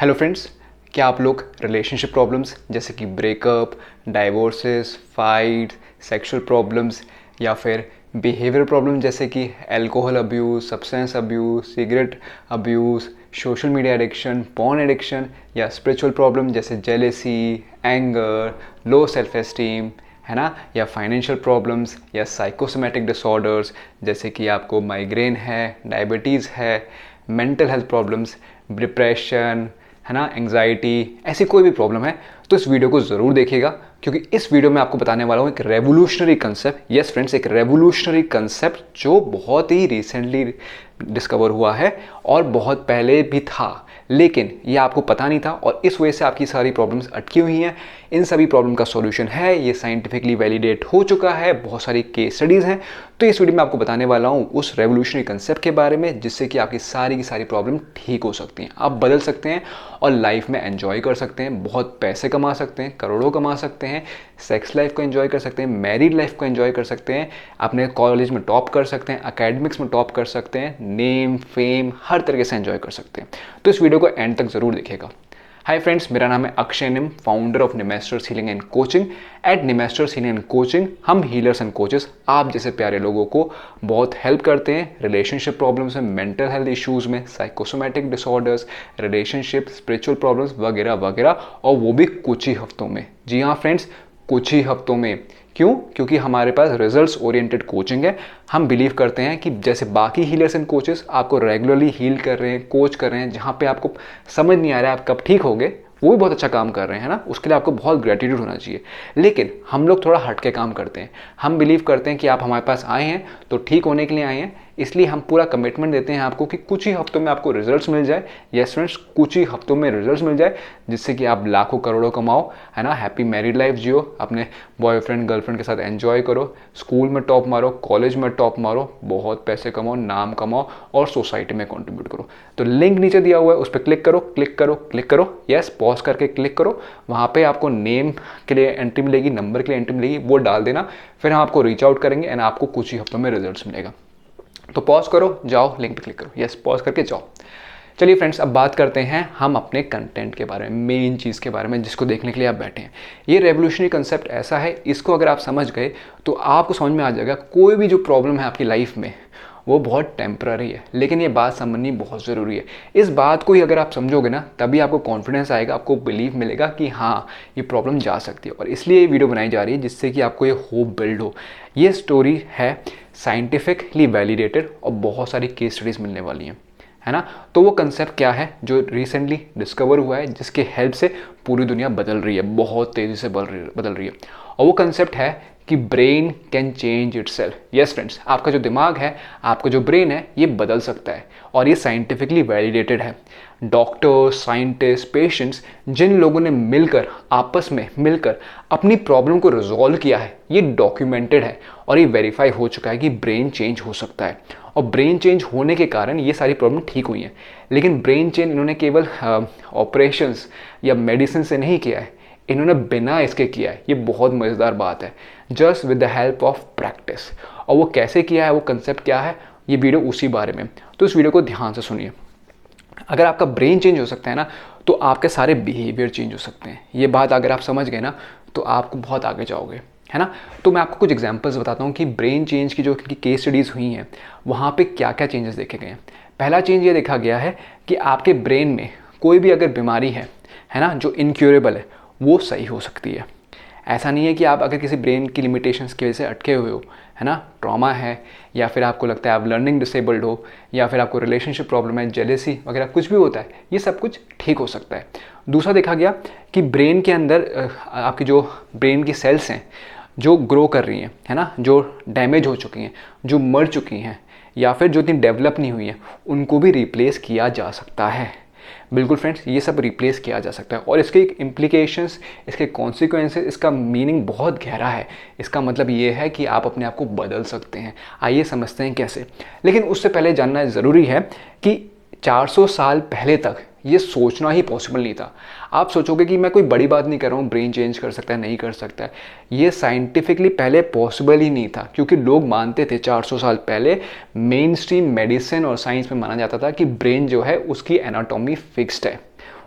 Hello friends, क्या आप लोग रिलेशनशिप प्रॉब्लम्स जैसे कि ब्रेकअप, डाइवोर्सेस, फाइट, सेक्सुअल प्रॉब्लम्स या फिर बिहेवियर प्रॉब्लम जैसे कि alcohol abuse, substance abuse, cigarette abuse, social media addiction, porn addiction या स्पिरिचुअल प्रॉब्लम जैसे jealousy, anger, low self esteem, है ना, या फाइनेंशियल प्रॉब्लम्स या साइकोसोमेटिक डिसऑर्डर्स जैसे कि आपको माइग्रेन है, डायबिटीज़ है, मेंटल हेल्थ प्रॉब्लम्स, डिप्रेशन, है ना, एंग्जाइटी, ऐसी कोई भी प्रॉब्लम है तो इस वीडियो को ज़रूर देखिएगा, क्योंकि इस वीडियो में आपको बताने वाला हूँ एक रेवोल्यूशनरी कंसेप्ट। यस फ्रेंड्स, एक रेवोल्यूशनरी कंसेप्ट जो बहुत ही रिसेंटली डिस्कवर हुआ है और बहुत पहले भी था, लेकिन ये आपको पता नहीं था और इस वजह से आपकी सारी प्रॉब्लम्स अटकी हुई हैं। इन सभी प्रॉब्लम का सॉल्यूशन है, ये साइंटिफिकली वैलिडेट हो चुका है, बहुत सारी केस स्टडीज़ हैं। तो इस वीडियो में आपको बताने वाला हूँ उस रेवोल्यूशनरी कंसेप्ट के बारे में जिससे कि आपकी सारी की सारी प्रॉब्लम ठीक हो सकती हैं, आप बदल सकते हैं और लाइफ में एंजॉय कर सकते हैं, बहुत पैसे कमा सकते हैं, करोड़ों कमा सकते हैं, सेक्स लाइफ को एंजॉय कर सकते हैं, मैरिड लाइफ को एंजॉय कर सकते हैं, अपने कॉलेज में टॉप कर सकते हैं, एकेडमिक्स में टॉप कर सकते हैं, नेम फेम हर तरीके से एंजॉय कर सकते हैं। तो इस वीडियो को एंड तक ज़रूर देखिएगा। हाय फ्रेंड्स, मेरा नाम है Akshay Nim, founder of Nimesters healing and coaching. At Nimesters healing and coaching हम हीलर्स एंड कोचेस आप जैसे प्यारे लोगों को बहुत हेल्प करते हैं रिलेशनशिप प्रॉब्लम्स में, मेंटल हेल्थ इश्यूज़ में, psychosomatic disorders, relationship, spiritual problems वगैरह वगैरह, और वो भी कुछ ही हफ्तों में। जी हाँ फ्रेंड्स, कुछ ही हफ्तों में। क्यों? क्योंकि हमारे पास रिजल्ट्स ओरिएंटेड कोचिंग है। हम बिलीव करते हैं कि जैसे बाकी हीलर्स एंड कोचेस आपको रेगुलरली हील कर रहे हैं, कोच कर रहे हैं, जहाँ पे आपको समझ नहीं आ रहा है आप कब ठीक होगे, वो भी बहुत अच्छा काम कर रहे हैं, है ना, उसके लिए आपको बहुत ग्रेटिट्यूड होना चाहिए। लेकिन हम लोग थोड़ा हट के काम करते हैं। हम बिलीव करते हैं कि आप हमारे पास आए हैं तो ठीक होने के लिए आए हैं, इसलिए हम पूरा कमिटमेंट देते हैं आपको कि कुछ ही हफ्तों में आपको रिजल्ट्स मिल जाए। यस फ्रेंड्स, कुछ ही हफ्तों में रिजल्ट्स मिल जाए जिससे कि आप लाखों करोड़ों कमाओ, है ना, हैप्पी मैरिड लाइफ जियो, अपने बॉयफ्रेंड गर्लफ्रेंड के साथ एंजॉय करो, स्कूल में टॉप मारो, कॉलेज में टॉप मारो, बहुत पैसे कमाओ, नाम कमाओ और सोसाइटी में कंट्रीब्यूट करो। तो लिंक नीचे दिया हुआ है, उस पर क्लिक करो, क्लिक करो, क्लिक करो। यस, पॉज करके क्लिक करो। वहाँ पे आपको नेम के लिए एंट्री मिलेगी, नंबर के लिए एंट्री मिलेगी, वो डाल देना, फिर हम आपको रीच आउट करेंगे एंड आपको कुछ ही हफ्तों में रिजल्ट्स मिलेगा। तो पॉज करो, जाओ, लिंक पे क्लिक करो। यस, पॉज करके जाओ। चलिए फ्रेंड्स, अब बात करते हैं हम अपने कंटेंट के बारे में, मेन चीज़ के बारे में जिसको देखने के लिए आप बैठे हैं। ये रेवोल्यूशनरी कंसेप्ट ऐसा है, इसको अगर आप समझ गए तो आपको समझ में आ जाएगा कोई भी जो प्रॉब्लम है आपकी लाइफ में वो बहुत टेम्पररी है, लेकिन ये बात समझनी बहुत ज़रूरी है। इस बात को ही अगर आप समझोगे ना, तभी आपको कॉन्फिडेंस आएगा, आपको बिलीव मिलेगा कि हाँ, ये प्रॉब्लम जा सकती है। और इसलिए ये वीडियो बनाई जा रही है जिससे कि आपको ये होप बिल्ड हो। ये स्टोरी है साइंटिफिकली वैलिडेटेड और बहुत सारी केस स्टडीज़ मिलने वाली हैं, है ना। तो वो कंसेप्ट क्या है जो रिसेंटली डिस्कवर हुआ है, जिसके हेल्प से पूरी दुनिया बदल रही है, बहुत तेज़ी से बदल रही है, और वो कंसेप्ट है कि brain can change itself. Yes friends, आपका जो दिमाग है, आपका जो ब्रेन है, ये बदल सकता है और ये साइंटिफिकली वैलिडेटेड है। डॉक्टर्स, साइंटिस्ट, पेशेंट्स, जिन लोगों ने मिलकर, आपस में मिलकर अपनी प्रॉब्लम को रिजॉल्व किया है, ये डॉक्यूमेंटेड है और ये वेरीफाई हो चुका है कि ब्रेन चेंज हो सकता है। और ब्रेन चेंज होने के कारण ये सारी प्रॉब्लम ठीक हुई हैं। लेकिन ब्रेन चेंज इन्होंने केवल ऑपरेशंस या मेडिसिन से नहीं किया है, इन्होंने बिना इसके किया है। ये बहुत मज़ेदार बात है, just with the help of practice. और वो कैसे किया है, वो कंसेप्ट क्या है, ये वीडियो उसी बारे में। तो इस वीडियो को ध्यान से सुनिए। अगर आपका ब्रेन चेंज हो सकता है ना, तो आपके सारे बिहेवियर चेंज हो सकते हैं। ये बात अगर आप समझ गए ना, तो आपको बहुत आगे जाओगे, है ना। तो मैं आपको कुछ एग्जांपल्स बताता हूँ कि ब्रेन चेंज की जो केस स्टडीज़ हुई हैं, वहाँ पे क्या क्या चेंजेस देखे गए हैं। पहला चेंज ये देखा गया है कि आपके ब्रेन में कोई भी अगर बीमारी है ना, जो इनक्योरेबल है, वो सही हो सकती है। ऐसा नहीं है कि आप अगर किसी ब्रेन की लिमिटेशंस की वजह से अटके हुए हो, है ना, ट्रॉमा है, या फिर आपको लगता है आप लर्निंग डिसेबल्ड हो, या फिर आपको रिलेशनशिप प्रॉब्लम है, जेलेसी वगैरह कुछ भी होता है, ये सब कुछ ठीक हो सकता है। दूसरा देखा गया कि ब्रेन के अंदर आपकी जो ब्रेन की सेल्स हैं जो ग्रो कर रही हैं, है ना, जो डैमेज हो चुकी हैं, जो मर चुकी हैं, या फिर जो इतनी डेवलप नहीं हुई हैं, उनको भी रिप्लेस किया जा सकता है। बिल्कुल फ्रेंड्स, ये सब रिप्लेस किया जा सकता है और इसके इम्प्लीकेशंस, इसके कॉन्सिक्वेंसेस, इसका मीनिंग बहुत गहरा है। इसका मतलब ये है कि आप अपने आप को बदल सकते हैं। आइए समझते हैं कैसे। लेकिन उससे पहले जानना ज़रूरी है कि 400 साल पहले तक ये सोचना ही पॉसिबल नहीं था। आप सोचोगे कि मैं कोई बड़ी बात नहीं कर रहा हूँ, ब्रेन चेंज कर सकता है, नहीं कर सकता है। ये साइंटिफिकली पहले पॉसिबल ही नहीं था, क्योंकि लोग मानते थे 400 साल पहले, मेन स्ट्रीम मेडिसिन और साइंस में माना जाता था कि ब्रेन जो है उसकी एनाटॉमी फिक्स्ड है,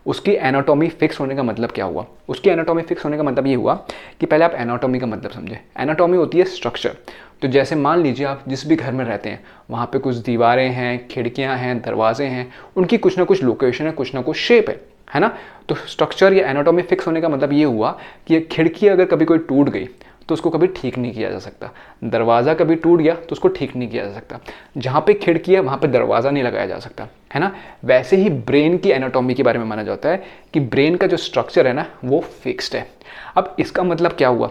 उसकी एनाटॉमी फिक्स होने का मतलब क्या हुआ? उसकी एनाटॉमी फिक्स होने का मतलब ये हुआ कि पहले आप एनाटॉमी का मतलब समझें। एनाटॉमी होती है स्ट्रक्चर। तो जैसे मान लीजिए आप जिस भी घर में रहते हैं वहाँ पे कुछ दीवारें हैं, खिड़कियाँ हैं, दरवाजे हैं, उनकी कुछ ना कुछ लोकेशन है, कुछ ना कुछ शेप है ना? तो स्ट्रक्चर या एनाटॉमी फिक्स होने का मतलब ये हुआ कि ये खिड़की अगर कभी कोई टूट गई तो उसको कभी ठीक नहीं किया जा सकता। दरवाज़ा कभी टूट गया तो उसको ठीक नहीं किया जा सकता। जहाँ पे खिड़की है वहाँ पे दरवाज़ा नहीं लगाया जा सकता, है ना? वैसे ही ब्रेन की एनाटॉमी के बारे में माना जाता है कि ब्रेन का जो स्ट्रक्चर है ना वो फिक्स्ड है। अब इसका मतलब क्या हुआ?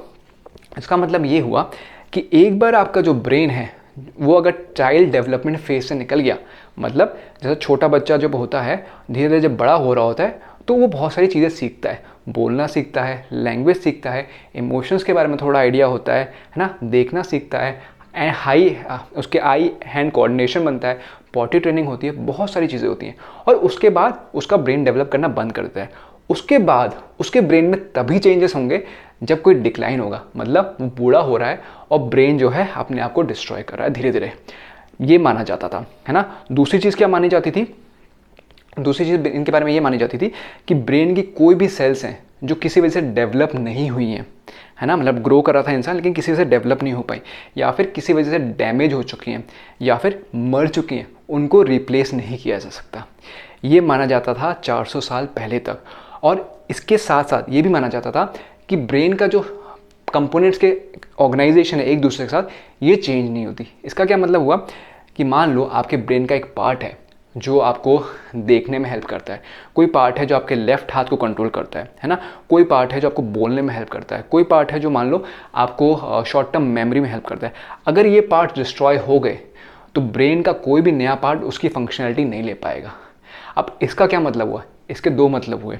इसका मतलब ये हुआ कि एक बार आपका जो ब्रेन है वो अगर चाइल्ड डेवलपमेंट फेज से निकल गया, मतलब जैसे छोटा बच्चा जब होता है धीरे धीरे जब बड़ा हो रहा होता है तो वो बहुत सारी चीज़ें सीखता है, बोलना सीखता है, लैंग्वेज सीखता है, इमोशंस के बारे में थोड़ा आइडिया होता है ना? देखना सीखता है, उसके आई हैंड कोऑर्डिनेशन बनता है, पॉटी ट्रेनिंग होती है, बहुत सारी चीज़ें होती हैं। और उसके बाद उसका ब्रेन डेवलप करना बंद कर देता है। उसके बाद उसके ब्रेन में तभी चेंजेस होंगे जब कोई डिक्लाइन होगा, मतलब वो बूढ़ा हो रहा है और ब्रेन जो है अपने आप को डिस्ट्रॉय कर रहा है धीरे धीरे। ये माना जाता था, है ना? दूसरी चीज़ क्या मानी जाती थी? दूसरी चीज़ इनके बारे में ये मानी जाती थी कि ब्रेन की कोई भी सेल्स हैं जो किसी वजह से डेवलप नहीं हुई हैं, है ना? मतलब ग्रो कर रहा था इंसान लेकिन किसी वजह से डेवलप नहीं हो पाई, या फिर किसी वजह से डैमेज हो चुकी हैं, या फिर मर चुकी हैं, उनको रिप्लेस नहीं किया जा सकता। ये माना जाता था 400 साल पहले तक। और इसके साथ साथ ये भी माना जाता था कि ब्रेन का जो कंपोनेंट्स के ऑर्गेनाइजेशन है एक दूसरे के साथ, ये चेंज नहीं होती। इसका क्या मतलब हुआ कि मान लो आपके ब्रेन का एक पार्ट है जो आपको देखने में हेल्प करता है, कोई पार्ट है जो आपके लेफ्ट हाथ को कंट्रोल करता है ना? कोई पार्ट है जो आपको बोलने में हेल्प करता है, कोई पार्ट है जो मान लो आपको शॉर्ट टर्म मेमोरी में हेल्प करता है। अगर ये पार्ट डिस्ट्रॉय हो गए तो ब्रेन का कोई भी नया पार्ट उसकी फंक्शनैलिटी नहीं ले पाएगा। अब इसका क्या मतलब हुआ? इसके दो मतलब हुए।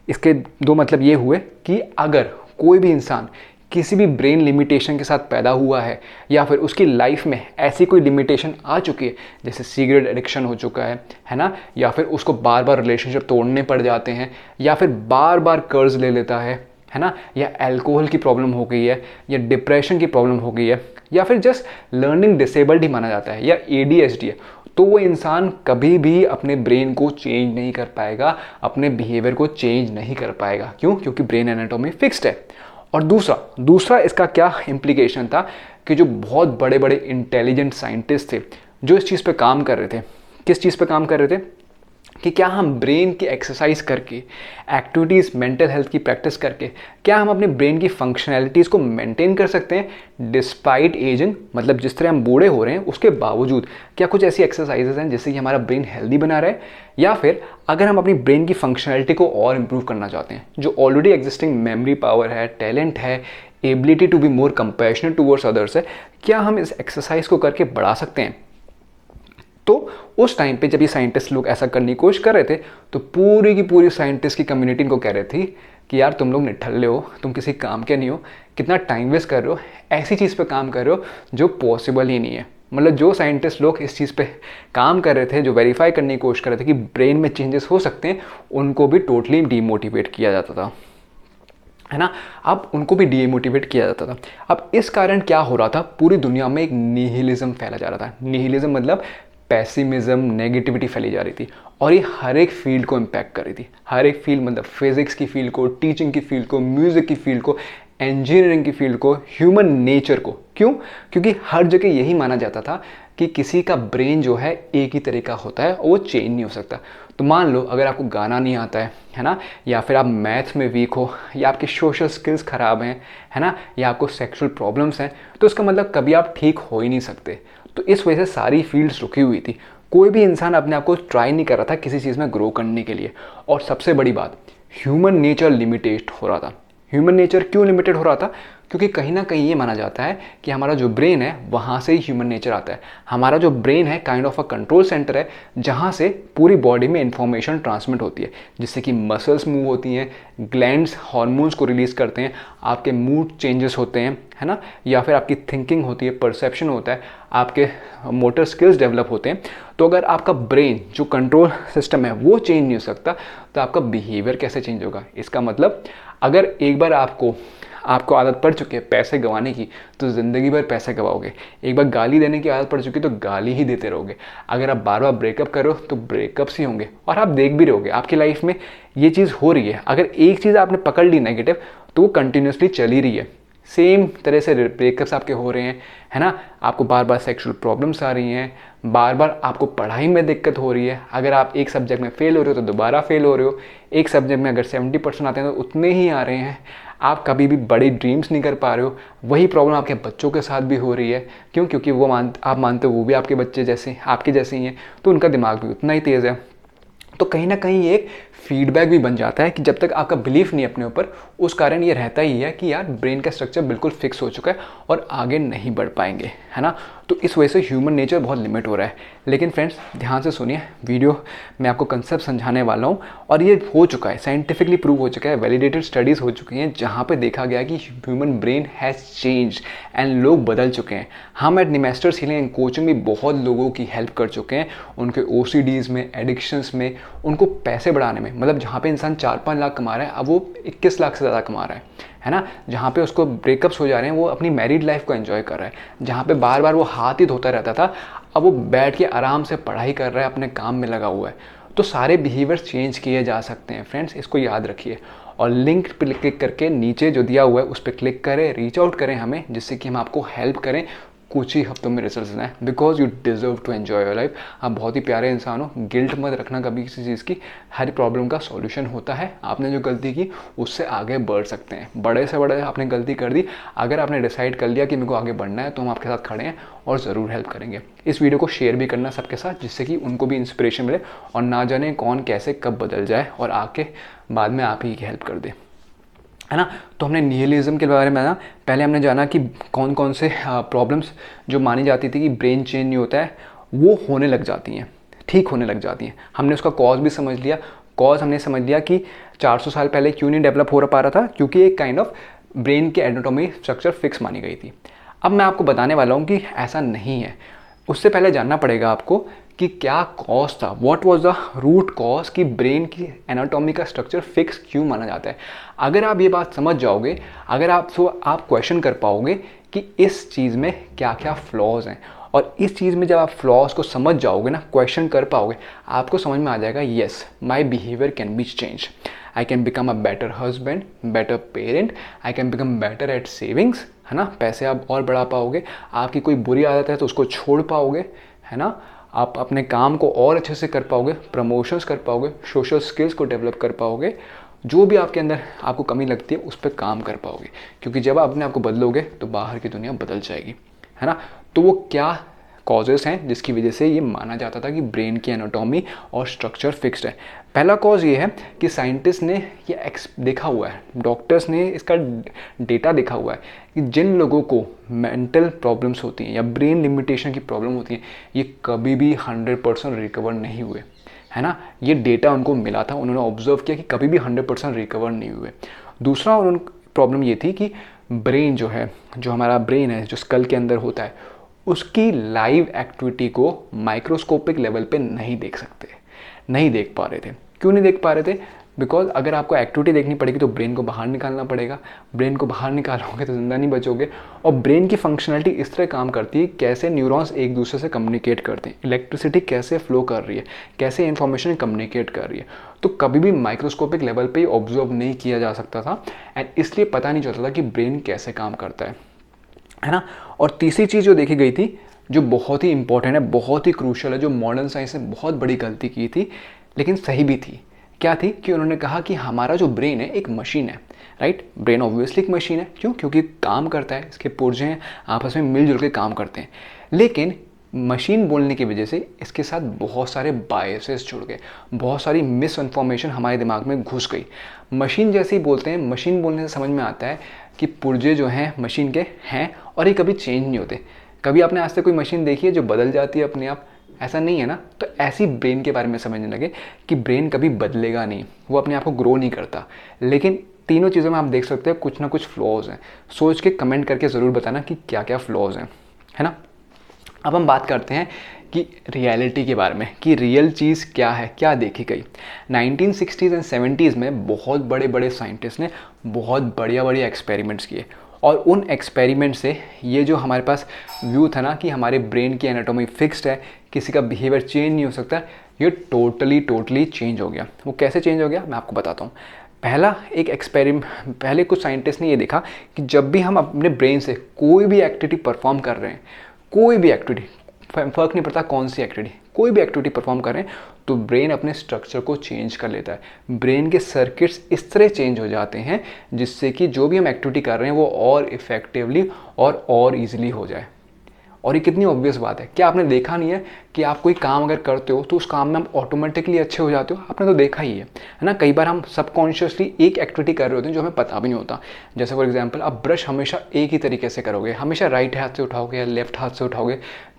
इसके दो मतलब ये हुए कि अगर कोई भी इंसान किसी भी ब्रेन लिमिटेशन के साथ पैदा हुआ है, या फिर उसकी लाइफ में ऐसी कोई लिमिटेशन आ चुकी है, जैसे सिगरेट एडिक्शन हो चुका है ना? या फिर उसको बार बार रिलेशनशिप तोड़ने पड़ जाते हैं, या फिर बार बार कर्ज ले लेता है ना? या अल्कोहल की प्रॉब्लम हो गई है, या डिप्रेशन की प्रॉब्लम हो गई है, या फिर जस्ट लर्निंग डिसेबल्ड ही माना जाता है, या ADHD है, तो वो इंसान कभी भी अपने ब्रेन को चेंज नहीं कर पाएगा, अपने बिहेवियर को चेंज नहीं कर पाएगा। क्यों? क्योंकि ब्रेन एनाटॉमी फिक्स्ड है। और दूसरा इसका क्या इम्प्लीकेशन था कि जो बहुत बड़े बड़े इंटेलिजेंट साइंटिस्ट थे जो इस चीज़ पे काम कर रहे थे, किस चीज़ पे काम कर रहे थे कि क्या हम ब्रेन की एक्सरसाइज करके, एक्टिविटीज़, मेंटल हेल्थ की प्रैक्टिस करके, क्या हम अपने ब्रेन की फंक्शनैलिटीज़ को मेंटेन कर सकते हैं डिस्पाइट एजिंग? मतलब जिस तरह हम बूढ़े हो रहे हैं उसके बावजूद क्या कुछ ऐसी एक्सरसाइजेज हैं जिससे कि हमारा ब्रेन हेल्दी बना रहे? या फिर अगर हम अपनी ब्रेन की फंक्शनैलिटी को और इम्प्रूव करना चाहते हैं, जो ऑलरेडी एग्जिस्टिंग मेमोरी पावर है, टैलेंट है, ability to be more compassionate towards others है, क्या हम इस एक्सरसाइज को करके बढ़ा सकते हैं? तो उस टाइम पे जब ये साइंटिस्ट लोग ऐसा करने की कोशिश कर रहे थे तो पूरी की पूरी साइंटिस्ट की कम्युनिटी इनको कह रही थी कि यार तुम लोग निठल्ले हो, तुम किसी काम के नहीं हो, कितना टाइम वेस्ट कर रहे हो, ऐसी चीज़ पे काम कर रहे हो जो पॉसिबल ही नहीं है। मतलब जो साइंटिस्ट लोग इस चीज़ पे काम कर रहे थे, जो वेरीफाई करने की कोशिश कर रहे थे कि ब्रेन में चेंजेस हो सकते हैं, उनको भी टोटली डीमोटिवेट किया जाता था, है ना? अब उनको भी डीमोटिवेट किया जाता था। अब इस कारण क्या हो रहा था, पूरी दुनिया में एक निहिलिज्म फैला जा रहा था। निहिलिज्म मतलब पैसिमिज्म, नेगेटिविटी फैली जा रही थी, और ये हर एक फील्ड को इम्पैक्ट कर रही थी। हर एक फील्ड मतलब फिजिक्स की फील्ड को, टीचिंग की फील्ड को, म्यूज़िक की फील्ड को, इंजीनियरिंग की फील्ड को, ह्यूमन नेचर को। क्यों? क्योंकि हर जगह यही माना जाता था कि किसी का ब्रेन जो है एक ही तरह का होता है और वो चेंज नहीं हो सकता। तो मान लो अगर आपको गाना नहीं आता है ना? या फिर आप मैथ्स में वीक हो, या आपकी सोशल स्किल्स ख़राब हैं, है ना? या आपको सेक्सुअल प्रॉब्लम्स हैं, तो इसका मतलब कभी आप ठीक हो ही नहीं सकते। तो इस वजह से सारी फील्ड्स रुकी हुई थी। कोई भी इंसान अपने आप को ट्राई नहीं कर रहा था किसी चीज़ में ग्रो करने के लिए। और सबसे बड़ी बात, ह्यूमन नेचर लिमिटेड हो रहा था। ह्यूमन नेचर क्यों लिमिटेड हो रहा था? क्योंकि कहीं ना कहीं ये माना जाता है कि हमारा जो ब्रेन है वहाँ से ही ह्यूमन नेचर आता है। हमारा जो ब्रेन है kind of a control centre है जहाँ से पूरी बॉडी में इंफॉर्मेशन ट्रांसमिट होती है, जिससे कि मसल्स मूव होती हैं, ग्लैंड्स हार्मोन्स को रिलीज़ करते हैं, आपके मूड चेंजेस होते हैं, है ना? या फिर आपकी थिंकिंग होती है, परसेप्शन होता है, आपके मोटर स्किल्स डेवलप होते हैं। तो अगर आपका ब्रेन जो कंट्रोल सिस्टम है वो चेंज नहीं हो सकता तो आपका बिहेवियर कैसे चेंज होगा? इसका मतलब अगर एक बार आपको आपको आदत पड़ चुकी है पैसे गंवाने की, तो ज़िंदगी भर पैसे गंवाओगे। एक बार गाली देने की आदत पड़ चुकी है तो गाली ही देते रहोगे। अगर आप बार बार ब्रेकअप करो तो ब्रेकअप्स ही होंगे, और आप देख भी रहोगे आपकी लाइफ में ये चीज़ हो रही है। अगर एक चीज़ आपने पकड़ ली नेगेटिव, तो वो कंटिन्यूसली चली रही है। सेम तरह से ब्रेकअप्स आपके हो रहे हैं, है ना। आपको बार बार सेक्सुअल प्रॉब्लम्स आ रही हैं, बार बार आपको पढ़ाई में दिक्कत हो रही है। अगर आप एक सब्जेक्ट में फेल हो रहे हो तो दोबारा फेल हो रहे हो। एक सब्जेक्ट में अगर 70% आते हैं तो उतने ही आ रहे हैं। आप कभी भी बड़े ड्रीम्स नहीं कर पा रहे हो। वही प्रॉब्लम आपके बच्चों के साथ भी हो रही है। क्यों? क्योंकि आप मानते हो वो भी आपके बच्चे जैसे, आपके जैसे ही हैं, तो उनका दिमाग भी उतना ही तेज़ है। तो कहीं ना कहीं एक फीडबैक भी बन जाता है कि जब तक आपका बिलीफ नहीं अपने ऊपर, उस कारण ये रहता ही है कि यार ब्रेन का स्ट्रक्चर बिल्कुल फिक्स हो चुका है और आगे नहीं बढ़ पाएंगे, है ना। तो इस वजह से ह्यूमन नेचर बहुत लिमिट हो रहा है। लेकिन फ्रेंड्स ध्यान से सुनिए, वीडियो में आपको कंसेप्ट समझाने वाला हूँ, और ये हो चुका है, साइंटिफिकली प्रूव हो चुका है, वैलिडेटेड स्टडीज़ हो चुकी हैं जहाँ पे देखा गया कि human brain has change and लोग बदल चुके हैं। हम eight Nimesters healing and coaching भी बहुत लोगों की हेल्प कर चुके हैं, उनके OCDs में, एडिक्शंस में, उनको पैसे बढ़ाने में। मतलब जहाँ पे इंसान 4-5 लाख कमा रहा है, अब वो 21 लाख से ज़्यादा कमा रहा है ना। जहाँ पे उसको ब्रेकअप्स हो जा रहे हैं, वो अपनी मैरिड लाइफ को एंजॉय कर रहा है। जहाँ पे बार बार वो हाथ ही धोता रहता था, अब वो बैठ के आराम से पढ़ाई कर रहा है, अपने काम में लगा हुआ है। तो सारे बिहेवियर्स चेंज किए जा सकते हैं फ्रेंड्स, इसको याद रखिए। और लिंक पर क्लिक करके नीचे जो दिया हुआ है उस पर क्लिक करें, रीच आउट करें हमें, जिससे कि हम आपको हेल्प करें कुछ ही हफ्तों में रिजल्ट आए। Because you deserve to enjoy your life. आप बहुत ही प्यारे इंसान हो, गिल्ट मत रखना कभी किसी चीज़ की। हर प्रॉब्लम का सॉल्यूशन होता है। आपने जो गलती की उससे आगे बढ़ सकते हैं। बड़े से बड़े आपने गलती कर दी, अगर आपने डिसाइड कर लिया कि मेरे को आगे बढ़ना है, तो हम आपके साथ खड़े हैं और ज़रूर हेल्प करेंगे। इस वीडियो को शेयर भी करना सबके साथ, जिससे कि उनको भी इंस्पिरेशन मिले और ना जाने कौन कैसे कब बदल जाए और आके बाद में आप ही की हेल्प कर दे, है ना। तो हमने निहिलिज्म के बारे में पहले हमने जाना कि कौन कौन से प्रॉब्लम्स जो मानी जाती थी कि ब्रेन चेंज नहीं होता है, वो होने लग जाती हैं, ठीक होने लग जाती हैं। हमने उसका कॉज भी समझ लिया। कॉज हमने समझ लिया कि 400 साल पहले क्यों नहीं डेवलप हो पा रहा था, क्योंकि एक काइंड ऑफ ब्रेन के एनाटॉमी स्ट्रक्चर फिक्स मानी गई थी। अब मैं आपको बताने वाला हूँ कि ऐसा नहीं है। उससे पहले जानना पड़ेगा आपको कि क्या कॉज था, what was the root cause कि ब्रेन की एनाटॉमी का स्ट्रक्चर फिक्स क्यों माना जाता है। अगर आप ये बात समझ जाओगे, अगर आप क्वेश्चन कर पाओगे कि इस चीज़ में क्या क्या फ्लॉज हैं, और इस चीज़ में जब आप फ्लॉज को समझ जाओगे ना, क्वेश्चन कर पाओगे, आपको समझ में आ जाएगा yes my behaviour can be change. I can become a better husband, better parent, I can become better at savings, है ना। पैसे आप और बढ़ा पाओगे। आपकी कोई बुरी आदत है तो उसको छोड़ पाओगे, है ना। आप अपने काम को और अच्छे से कर पाओगे, प्रमोशंस कर पाओगे, सोशल स्किल्स को डेवलप कर पाओगे। जो भी आपके अंदर आपको कमी लगती है उस पर काम कर पाओगे, क्योंकि जब आप अपने आप को बदलोगे तो बाहर की दुनिया बदल जाएगी, है ना। तो वो क्या कॉजेज़ हैं जिसकी वजह से ये माना जाता था कि ब्रेन की एनाटॉमी और स्ट्रक्चर फिक्स्ड है। पहला कॉज ये है कि साइंटिस्ट ने ये देखा हुआ है, डॉक्टर्स ने इसका डेटा देखा हुआ है कि जिन लोगों को मेंटल प्रॉब्लम्स होती हैं या ब्रेन लिमिटेशन की प्रॉब्लम होती है, ये कभी भी 100% रिकवर नहीं हुए, है ना। ये डेटा उनको मिला था, उन्होंने ऑब्जर्व किया कि कभी भी 100% रिकवर नहीं हुए। दूसरा प्रॉब्लम ये थी कि ब्रेन जो है, जो हमारा ब्रेन है, जो स्कल के अंदर होता है, उसकी लाइव एक्टिविटी को माइक्रोस्कोपिक लेवल पे नहीं देख सकते, नहीं देख पा रहे थे। क्यों नहीं देख पा रहे थे? बिकॉज अगर आपको एक्टिविटी देखनी पड़ेगी तो ब्रेन को बाहर निकालना पड़ेगा। ब्रेन को बाहर निकालोगे तो जिंदा नहीं बचोगे। और ब्रेन की फंक्शनलिटी इस तरह काम करती है, कैसे न्यूरॉन्स एक दूसरे से कम्युनिकेट करते हैं, इलेक्ट्रिसिटी कैसे फ्लो कर रही है, कैसे इंफॉर्मेशन कम्युनिकेट कर रही है। तो कभी भी माइक्रोस्कोपिक लेवल पे ऑब्जर्व नहीं किया जा सकता था, एंड इसलिए पता नहीं चलता था कि ब्रेन कैसे काम करता है ना। और तीसरी चीज़ जो देखी गई थी, जो बहुत ही इंपॉर्टेंट है, बहुत ही क्रूशियल है, जो मॉडर्न साइंस ने बहुत बड़ी गलती की थी लेकिन सही भी थी, क्या थी कि उन्होंने कहा कि हमारा जो ब्रेन है एक मशीन है, राइट। ब्रेन ऑब्वियसली एक मशीन है, क्यों? क्योंकि काम करता है, इसके पुर्जे हैं, आपस में मिलजुल के काम करते हैं। लेकिन मशीन बोलने की वजह से इसके साथ बहुत सारे बायसेस जुड़ गए, बहुत सारी मिस इन्फॉर्मेशन हमारे दिमाग में घुस गई। मशीन जैसे ही बोलते हैं, मशीन बोलने से समझ में आता है कि पुर्जे जो हैं मशीन के हैं और ये कभी चेंज नहीं होते। कभी आपने आज तक कोई मशीन देखी है जो बदल जाती है अपने आप? ऐसा नहीं है ना। तो ऐसी ब्रेन के बारे में समझने लगे कि ब्रेन कभी बदलेगा नहीं, वो अपने आप को ग्रो नहीं करता। लेकिन तीनों चीज़ों में आप देख सकते हैं कुछ ना कुछ फ्लॉज हैं। सोच के कमेंट करके ज़रूर बताना कि क्या क्या फ्लॉज हैं, है ना। अब हम बात करते हैं कि रियलिटी के बारे में, कि रियल चीज़ क्या है, क्या देखी गई। 1960s एंड 70s में बहुत बड़े बड़े साइंटिस्ट ने बहुत बढ़िया बढ़िया एक्सपेरिमेंट्स किए, और उन एक्सपेरिमेंट से ये जो हमारे पास व्यू था ना कि हमारे ब्रेन की एनाटॉमी फिक्स्ड है, किसी का बिहेवियर चेंज नहीं हो सकता, ये टोटली चेंज हो गया। वो कैसे चेंज हो गया मैं आपको बताता हूँ। पहले कुछ साइंटिस्ट ने ये देखा कि जब भी हम अपने ब्रेन से कोई भी एक्टिविटी परफॉर्म कर रहे हैं, कोई भी एक्टिविटी, फ़र्क नहीं पड़ता कौन सी एक्टिविटी, कोई भी एक्टिविटी परफॉर्म कर रहे हैं, तो ब्रेन अपने स्ट्रक्चर को चेंज कर लेता है। ब्रेन के सर्किट्स इस तरह चेंज हो जाते हैं जिससे कि जो भी हम एक्टिविटी कर रहे हैं वो और इफ़ेक्टिवली और ईजिली हो जाए। और ये कितनी ऑब्वियस बात है, क्या आपने देखा नहीं है कि आप कोई काम अगर करते हो तो उस काम में हम ऑटोमेटिकली अच्छे हो जाते हो? आपने तो देखा ही है ना। कई बार हम सबकॉन्शियसली एक एक्टिविटी कर रहे होते हैं जो हमें पता भी नहीं होता। जैसे फॉर एग्जांपल, आप ब्रश हमेशा एक ही तरीके से करोगे, हमेशा राइट हाथ से उठाओगे या लेफ्ट हाथ से उठाओगे,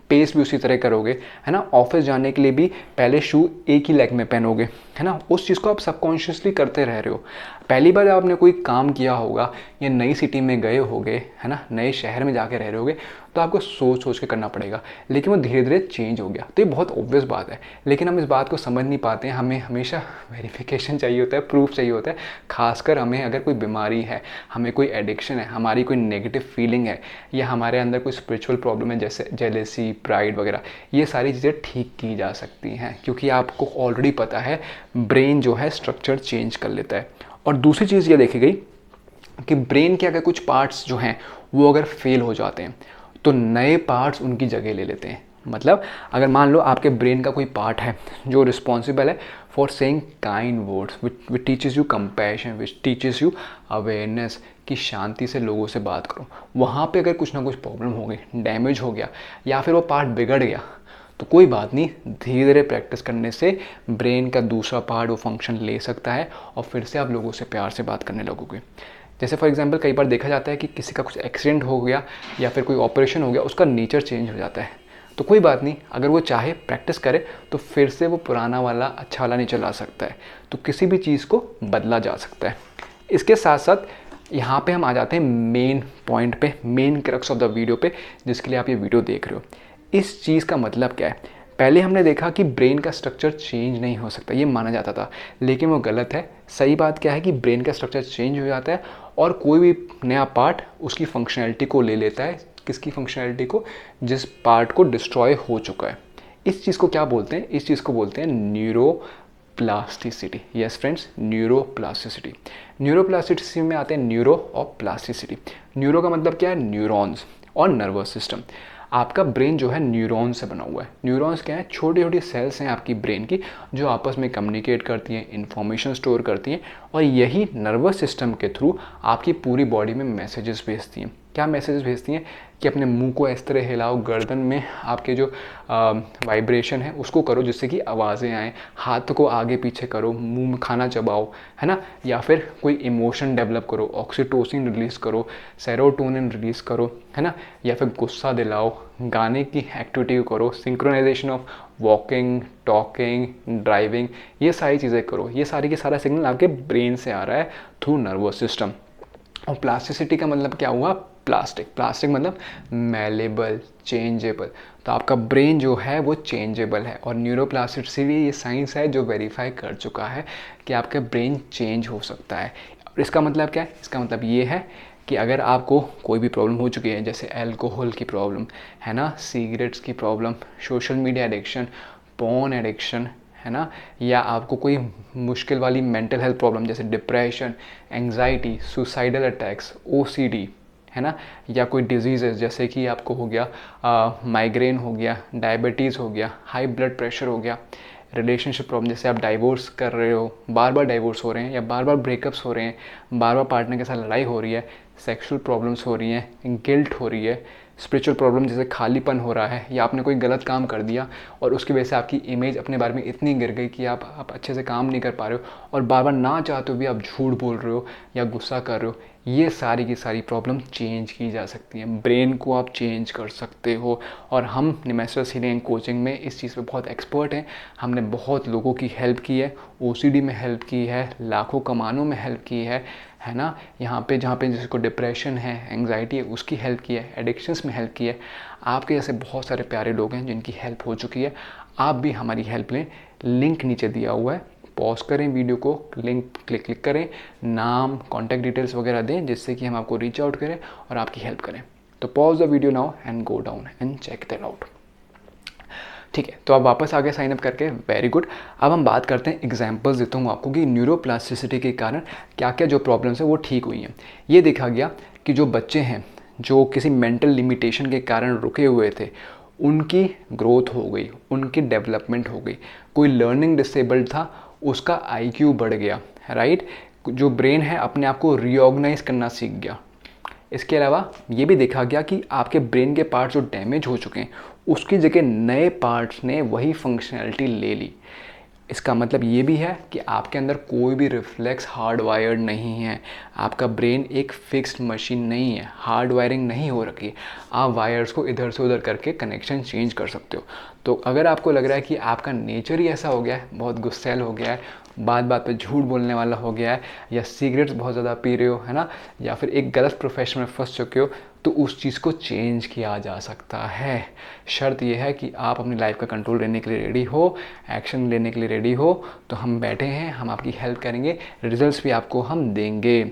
पेस भी उसी तरह करोगे, है ना। ऑफिस जाने के लिए भी पहले शू एक ही लेग में पहनोगे, है ना। उस चीज़ को आप सबकॉन्शियसली करते रह रहे हो। पहली बार जब आपने कोई काम किया होगा या नई सिटी में गए होगे, है ना, नए शहर में जाके रह रहे होगे, तो आपको सोच सोच के करना पड़ेगा, लेकिन वो धीरे धीरे चेंज हो गया। तो ये बहुत ऑब्वियस बात है, लेकिन हम इस बात को समझ नहीं पाते हैं। हमें हमेशा वेरिफिकेशन चाहिए होता है, प्रूफ चाहिए होता है। खासकर हमें अगर कोई बीमारी है, हमें कोई एडिक्शन है, हमारी कोई नेगेटिव फीलिंग है, या हमारे अंदर कोई स्पिरिचुअल प्रॉब्लम है जैसे जेलेसी, प्राइड वगैरह, ये सारी चीज़ें ठीक की जा सकती हैं, क्योंकि आपको ऑलरेडी पता है ब्रेन जो है स्ट्रक्चर चेंज कर लेता है। और दूसरी चीज़ ये देखी गई कि ब्रेन के अगर कुछ पार्ट्स जो हैं वो अगर फेल हो जाते हैं तो नए पार्ट्स उनकी जगह ले लेते हैं। मतलब अगर मान लो आपके ब्रेन का कोई पार्ट है जो रिस्पॉन्सिबल है for saying kind words, which teaches you compassion, which teaches you awareness, कि शांति से लोगों से बात करो, वहाँ पे अगर कुछ ना कुछ प्रॉब्लम हो गई, डैमेज हो गया, या फिर वो पार्ट बिगड़ गया, तो कोई बात नहीं, धीरे धीरे प्रैक्टिस करने से ब्रेन का दूसरा पार्ट वो फंक्शन ले सकता है और फिर से आप लोगों से प्यार से बात करने लगोगे। जैसे फॉर एग्जांपल कई बार देखा जाता है कि किसी का कुछ एक्सीडेंट हो गया या फिर कोई ऑपरेशन हो गया, उसका नेचर चेंज हो जाता है, तो कोई बात नहीं, अगर वो चाहे प्रैक्टिस करे तो फिर से वो पुराना वाला अच्छा वाला नेचर ला सकता है। तो किसी भी चीज़ को बदला जा सकता है। इसके साथ साथ यहाँ पे हम आ जाते हैं मेन पॉइंट पे, main crux of the video पे, जिसके लिए आप ये वीडियो देख रहे हो। इस चीज़ का मतलब क्या है? पहले हमने देखा कि ब्रेन का स्ट्रक्चर चेंज नहीं हो सकता, ये माना जाता था, लेकिन वो गलत है। सही बात क्या है कि ब्रेन का स्ट्रक्चर चेंज हो जाता है और कोई भी नया पार्ट उसकी फंक्शनैलिटी को ले लेता है। किसकी फंक्शनैलिटी को? जिस पार्ट को डिस्ट्रॉय हो चुका है। इस चीज़ को क्या बोलते हैं? इस चीज़ को बोलते हैं neuroplasticity. Yes friends, neuroplasticity. Neuroplasticity में आते हैं न्यूरो और प्लास्टिसिटी। न्यूरो का मतलब क्या है? न्यूरॉन्स और नर्वस सिस्टम। आपका ब्रेन जो है न्यूरॉन से बना हुआ है। न्यूरॉन्स क्या है? छोटी छोटी सेल्स हैं आपकी ब्रेन की जो आपस में कम्युनिकेट करती हैं, इन्फॉर्मेशन स्टोर करती हैं, और यही नर्वस सिस्टम के थ्रू आपकी पूरी बॉडी में मैसेजेस भेजती हैं। क्या मैसेजेस भेजती हैं? कि अपने मुंह को इस तरह हिलाओ, गर्दन में आपके जो वाइब्रेशन है उसको करो जिससे कि आवाज़ें आएँ, हाथ को आगे पीछे करो, मुंह में खाना चबाओ, है ना, या फिर कोई इमोशन डेवलप करो, ऑक्सीटोसिन रिलीज़ करो, सेरोटोनिन रिलीज़ करो, है ना, या फिर गुस्सा दिलाओ, गाने की एक्टिविटी करो, synchronisation of walking, talking, driving, ये सारी चीज़ें करो। ये सारी के सारा सिग्नल आपके ब्रेन से आ रहा है थ्रू नर्वस सिस्टम। और प्लास्टिसिटी का मतलब क्या हुआ? प्लास्टिक मतलब मैलेबल, चेंजेबल। तो आपका ब्रेन जो है वो चेंजेबल है, और न्यूरोप्लास्टिसिटी ये साइंस है जो वेरीफाई कर चुका है कि आपका ब्रेन चेंज हो सकता है। और इसका मतलब क्या है? इसका मतलब ये है कि अगर आपको कोई भी प्रॉब्लम हो चुकी है, जैसे अल्कोहल की प्रॉब्लम, है ना, सिगरेट्स की problem, social media addiction, porn addiction, है ना, या आपको कोई मुश्किल वाली मेंटल हेल्थ प्रॉब्लम जैसे depression, anxiety, suicidal attacks, OCD, है ना, या कोई डिजीज़ जैसे कि आपको हो गया माइग्रेन हो गया, डायबिटीज़ हो गया, हाई ब्लड प्रेशर हो गया, रिलेशनशिप प्रॉब्लम जैसे आप डाइवोर्स कर रहे हो, बार बार डाइवोर्स हो रहे हैं या बार बार ब्रेकअप्स हो रहे हैं, बार बार पार्टनर के साथ लड़ाई हो रही है, सेक्सुअल प्रॉब्लम्स हो रही हैं, गिल्ट हो रही है, स्पिरिचुअल प्रॉब्लम जैसे खालीपन हो रहा है, या आपने कोई गलत काम कर दिया और उसकी वजह से आपकी इमेज अपने बारे में इतनी गिर गई कि आप अच्छे से काम नहीं कर पा रहे हो, और बार बार ना चाहते हो भी आप झूठ बोल रहे हो या गुस्सा कर रहे हो, ये सारी की सारी प्रॉब्लम चेंज की जा सकती हैं। ब्रेन को आप चेंज कर सकते हो, और हम निमेस्टर्स हीलिंग कोचिंग में इस चीज़ पे बहुत एक्सपर्ट हैं। हमने बहुत लोगों की हेल्प की है, ओसीडी में हेल्प की है, लाखों कमानों में हेल्प की है ना, यहाँ पे जहाँ पे जिसको डिप्रेशन है, एंग्जाइटी है, उसकी हेल्प की है, एडिक्शंस प्रोसेस में हेल्प की है। आपके जैसे बहुत सारे प्यारे लोग हैं जिनकी हेल्प हो चुकी है, आप भी हमारी हेल्प लें। लिंक नीचे दिया हुआ है, पॉज करें वीडियो को, लिंक क्लिक करें, नाम कॉन्टैक्ट डिटेल्स वगैरह दें जिससे कि हम आपको रीच आउट करें और आपकी हेल्प करें। तो pause the video now and go down and check that out. ठीक है, तो आप वापस आ गए साइन अप करके, वेरी गुड। अब हम बात करते हैं, एग्जांपल्स देता हूँ आपको कि न्यूरोप्लास्टिसिटी के कारण क्या क्या जो प्रॉब्लम्स है वो ठीक हुई हैं। ये देखा गया कि जो बच्चे हैं जो किसी मेंटल लिमिटेशन के कारण रुके हुए थे, उनकी ग्रोथ हो गई, उनकी डेवलपमेंट हो गई। कोई लर्निंग डिसेबल्ड था, उसका आईक्यू बढ़ गया, राइट। जो ब्रेन है अपने आप को रिऑर्गेनाइज करना सीख गया। इसके अलावा ये भी देखा गया कि आपके ब्रेन के पार्ट्स जो डैमेज हो चुके हैं, उसकी जगह नए पार्ट्स ने वही फंक्शनैलिटी ले ली। इसका मतलब ये भी है कि आपके अंदर कोई भी रिफ्लेक्स हार्ड वायर्ड नहीं है। आपका ब्रेन एक फिक्स्ड मशीन नहीं है, हार्ड वायरिंग नहीं हो रखी है। आप वायर्स को इधर से उधर करके कनेक्शन चेंज कर सकते हो। तो अगर आपको लग रहा है कि आपका नेचर ही ऐसा हो गया है, बहुत गुस्सैल हो गया है, बात बात पे झूठ बोलने वाला हो गया है, या सिगरेट्स बहुत ज़्यादा पी रहे हो, है ना, या फिर एक गलत प्रोफेशन में फंस चुके हो, तो उस चीज़ को चेंज किया जा सकता है। शर्त यह है कि आप अपनी लाइफ का कंट्रोल लेने के लिए रेडी हो, एक्शन लेने के लिए रेडी हो। तो हम बैठे हैं, हम आपकी हेल्प करेंगे, रिजल्ट्स भी आपको हम देंगे।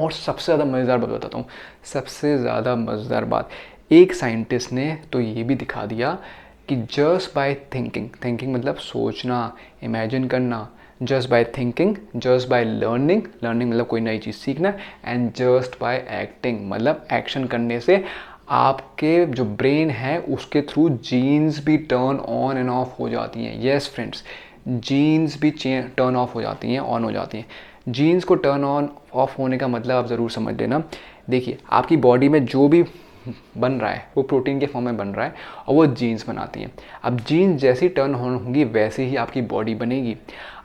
और सबसे ज़्यादा मज़ेदार बात बताता हूँ, सबसे ज़्यादा मज़ेदार बात, एक साइंटिस्ट ने तो ये भी दिखा दिया कि जस्ट बाय थिंकिंग, थिंकिंग मतलब सोचना, इमेजिन करना, just by thinking, just by learning, learning मतलब कोई नई चीज़ सीखना, एंड जस्ट बाय एक्टिंग मतलब एक्शन करने से आपके जो ब्रेन है उसके थ्रू जीन्स भी टर्न ऑन एंड ऑफ हो जाती हैं। यस फ्रेंड्स, जीन्स भी टर्न ऑफ हो जाती हैं, ऑन हो जाती हैं। जीन्स को टर्न ऑन ऑफ होने का मतलब आप ज़रूर समझ लेना। देखिए, आपकी बॉडी में जो भी बन रहा है वो प्रोटीन के फॉर्म में बन रहा है और वो जीन्स बनाती हैं। अब जीन्स जैसी टर्न ऑन होंगी वैसे ही आपकी बॉडी बनेगी।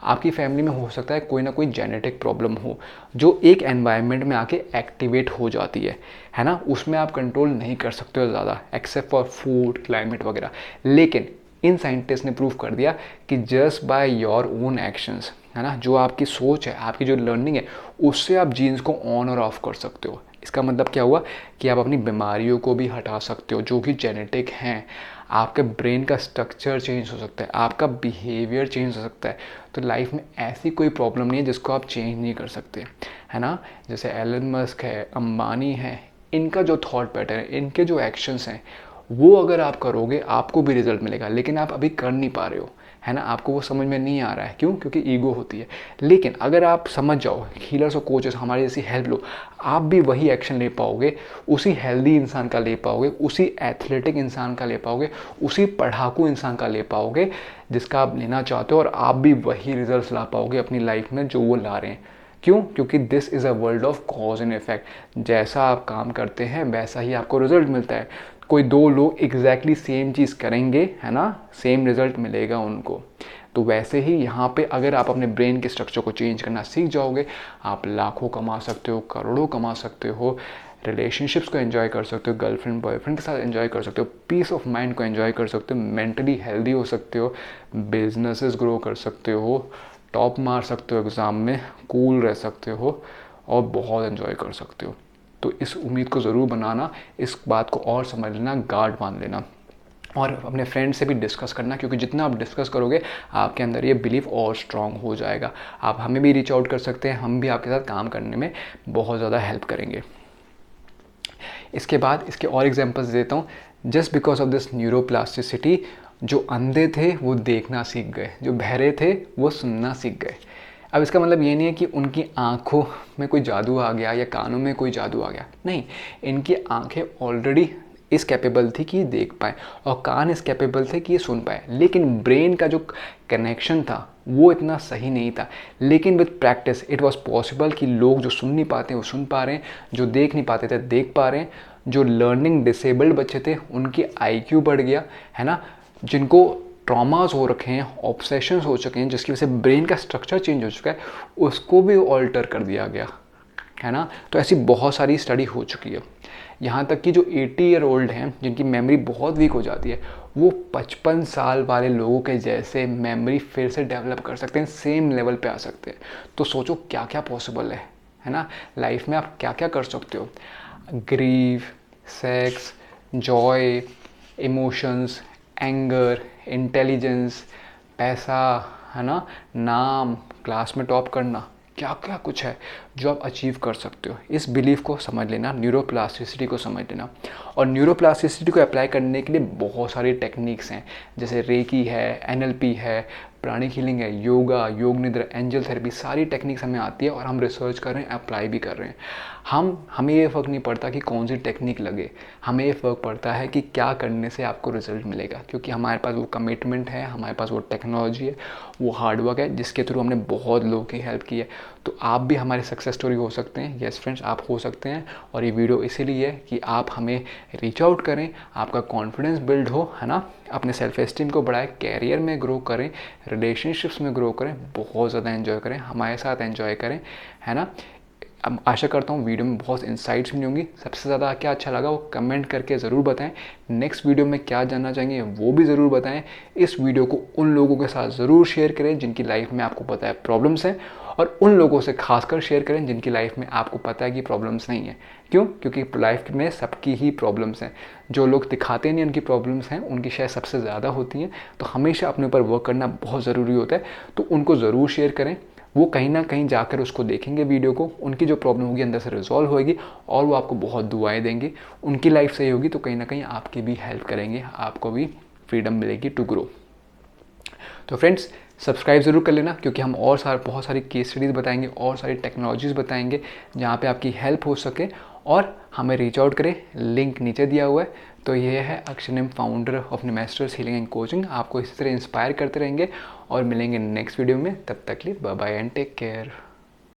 आपकी फैमिली में हो सकता है कोई ना कोई जेनेटिक प्रॉब्लम हो जो एक एनवायरनमेंट में आके एक्टिवेट हो जाती है ना। उसमें आप कंट्रोल नहीं कर सकते हो ज़्यादा, एक्सेप्ट फॉर फूड, क्लाइमेट वगैरह। लेकिन इन साइंटिस्ट ने प्रूव कर दिया कि just by your own actions, है ना, जो आपकी सोच है, आपकी जो लर्निंग है, उससे आप जीन्स को ऑन और ऑफ कर सकते हो। इसका मतलब क्या हुआ कि आप अपनी बीमारियों को भी हटा सकते हो जो कि जेनेटिक हैं। आपके ब्रेन का स्ट्रक्चर चेंज हो सकता है, आपका बिहेवियर चेंज हो सकता है। तो लाइफ में ऐसी कोई प्रॉब्लम नहीं है जिसको आप चेंज नहीं कर सकते, है ना। जैसे एलन मस्क है, अंबानी है, इनका जो थॉट पैटर्न है, इनके जो एक्शंस हैं, वो अगर आप करोगे आपको भी रिजल्ट मिलेगा। लेकिन आप अभी कर नहीं पा रहे हो, है ना, आपको वो समझ में नहीं आ रहा है। क्यों? क्योंकि ईगो होती है। लेकिन अगर आप समझ जाओ, हीलर्स और कोचेस हमारी जैसी हेल्प लो, आप भी वही एक्शन ले पाओगे, उसी हेल्दी इंसान का ले पाओगे, उसी एथलेटिक इंसान का ले पाओगे, उसी पढ़ाकू इंसान का ले पाओगे जिसका आप लेना चाहते हो, और आप भी वही रिजल्ट ला पाओगे अपनी लाइफ में जो वो ला रहे हैं। क्यों? क्योंकि this is a world of cause and effect. जैसा आप काम करते हैं वैसा ही आपको रिजल्ट मिलता है। कोई दो लोग एग्जैक्टली सेम चीज़ करेंगे, है ना, सेम रिजल्ट मिलेगा उनको। तो वैसे ही यहाँ पे अगर आप अपने ब्रेन के स्ट्रक्चर को चेंज करना सीख जाओगे, आप लाखों कमा सकते हो, करोड़ों कमा सकते हो, रिलेशनशिप्स को एंजॉय कर सकते हो, गर्लफ्रेंड बॉयफ्रेंड के साथ एंजॉय कर सकते हो, पीस ऑफ माइंड को एंजॉय कर सकते हो, मेंटली हेल्दी हो सकते हो, बिजनेसेस ग्रो कर सकते हो, टॉप मार सकते हो एग्ज़ाम में, कूल रह सकते हो, और बहुत एंजॉय कर सकते हो। तो इस उम्मीद को ज़रूर बनाना, इस बात को और समझ लेना, गार्ड बांध लेना, और अपने फ्रेंड से भी डिस्कस करना, क्योंकि जितना आप डिस्कस करोगे आपके अंदर ये बिलीफ और स्ट्रांग हो जाएगा। आप हमें भी रीच आउट कर सकते हैं, हम भी आपके साथ काम करने में बहुत ज़्यादा हेल्प करेंगे। इसके बाद इसके और एग्जांपल्स देता हूँ। Just because of this neuroplasticity, जो अंधे थे वो देखना सीख गए, जो बहरे थे वो सुनना सीख गए। अब इसका मतलब ये नहीं है कि उनकी आँखों में कोई जादू आ गया या कानों में कोई जादू आ गया, नहीं। इनकी आँखें ऑलरेडी इस कैपेबल थी कि ये देख पाए, और कान इस कैपेबल थे कि ये सुन पाए, लेकिन ब्रेन का जो कनेक्शन था वो इतना सही नहीं था। लेकिन with practice it was possible कि लोग जो सुन नहीं पाते वो सुन पा रहे हैं, जो देख नहीं पाते थे देख पा रहे हैं, जो लर्निंग डिसेबल्ड बच्चे थे उनकी आईक्यू बढ़ गया, है ना, जिनको ट्रॉमास हो रखे हैं, ऑब्सेशंस हो चुके हैं, जिसकी वजह से ब्रेन का स्ट्रक्चर चेंज हो चुका है, उसको भी ऑल्टर कर दिया गया, है ना। तो ऐसी बहुत सारी स्टडी हो चुकी है। यहाँ तक कि जो 80 ईयर ओल्ड हैं जिनकी मेमोरी बहुत वीक हो जाती है, वो 55 साल वाले लोगों के जैसे मेमोरी फिर से डेवलप कर सकते हैं, सेम लेवल पे आ सकते हैं। तो सोचो क्या क्या पॉसिबल है ना। लाइफ में आप क्या क्या कर सकते हो। Grief, sex, joy, emotions, anger, intelligence, पैसा, है ना, नाम, क्लास में टॉप करना, क्या क्या कुछ है जो आप अचीव कर सकते हो। इस बिलीफ को समझ लेना, न्यूरोप्लास्टिसिटी को समझ लेना। और न्यूरोप्लास्टिसिटी को अप्लाई करने के लिए बहुत सारी टेक्निक्स हैं, जैसे रेकी है, एनएलपी है, प्राणिक हीलिंग है, योगा, योग निद्रा, एंजल थेरेपी, सारी टेक्निक्स हमें आती है और हम रिसर्च कर रहे हैं, अप्लाई भी कर रहे हैं। हमें ये फ़र्क नहीं पड़ता कि कौन सी टेक्निक लगे, हमें ये फ़र्क पड़ता है कि क्या करने से आपको रिजल्ट मिलेगा, क्योंकि हमारे पास वो कमिटमेंट है, हमारे पास वो टेक्नोलॉजी है, वो हार्डवर्क है, जिसके थ्रू हमने बहुत लोगों की हेल्प की है। तो आप भी हमारी सक्सेस स्टोरी हो सकते हैं। यस फ्रेंड्स, आप हो सकते हैं। और ये वीडियो इसीलिए है कि आप हमें रीच आउट करें, आपका कॉन्फिडेंस बिल्ड हो, है ना, अपने सेल्फ एस्टीम को बढ़ाएं, कैरियर में ग्रो करें, रिलेशनशिप्स में ग्रो करें, बहुत ज़्यादा एंजॉय करें, हमारे साथ एंजॉय करें, है ना। अब आशा करता हूँ वीडियो में बहुत इंसाइट्स मिली होंगी। सबसे ज़्यादा क्या अच्छा लगा वो कमेंट करके ज़रूर बताएं। नेक्स्ट वीडियो में क्या जानना चाहेंगे वो भी ज़रूर बताएं। इस वीडियो को उन लोगों के साथ ज़रूर शेयर करें जिनकी लाइफ में आपको पता है प्रॉब्लम्स हैं, और उन लोगों से खासकर शेयर करें जिनकी लाइफ में आपको पता है कि प्रॉब्लम्स नहीं है। क्यों? क्योंकि लाइफ में सबकी ही प्रॉब्लम्स हैं। जो लोग दिखाते नहीं उनकी प्रॉब्लम्स हैं, उनकी शायद सबसे ज़्यादा होती हैं। तो हमेशा अपने ऊपर वर्क करना बहुत ज़रूरी होता है। तो उनको ज़रूर शेयर करें, वो कहीं ना कहीं जाकर उसको देखेंगे वीडियो को, उनकी जो प्रॉब्लम होगी अंदर से रिजॉल्व होगी और वो आपको बहुत दुआएं देंगे। उनकी लाइफ सही होगी तो कहीं ना कहीं आपकी भी हेल्प करेंगे, आपको भी फ्रीडम मिलेगी टू ग्रो। तो फ्रेंड्स, सब्सक्राइब ज़रूर कर लेना, क्योंकि हम और बहुत सारी केस स्टडीज़ बताएंगे और सारी टेक्नोलॉजीज़ बताएंगे जहाँ पे आपकी हेल्प हो सके। और हमें रीच आउट करें, लिंक नीचे दिया हुआ है। तो ये है Akshnim, founder of masters healing and coaching. आपको इसी तरह इंस्पायर करते रहेंगे और मिलेंगे नेक्स्ट वीडियो में। तब तक के लिए bye bye and take care.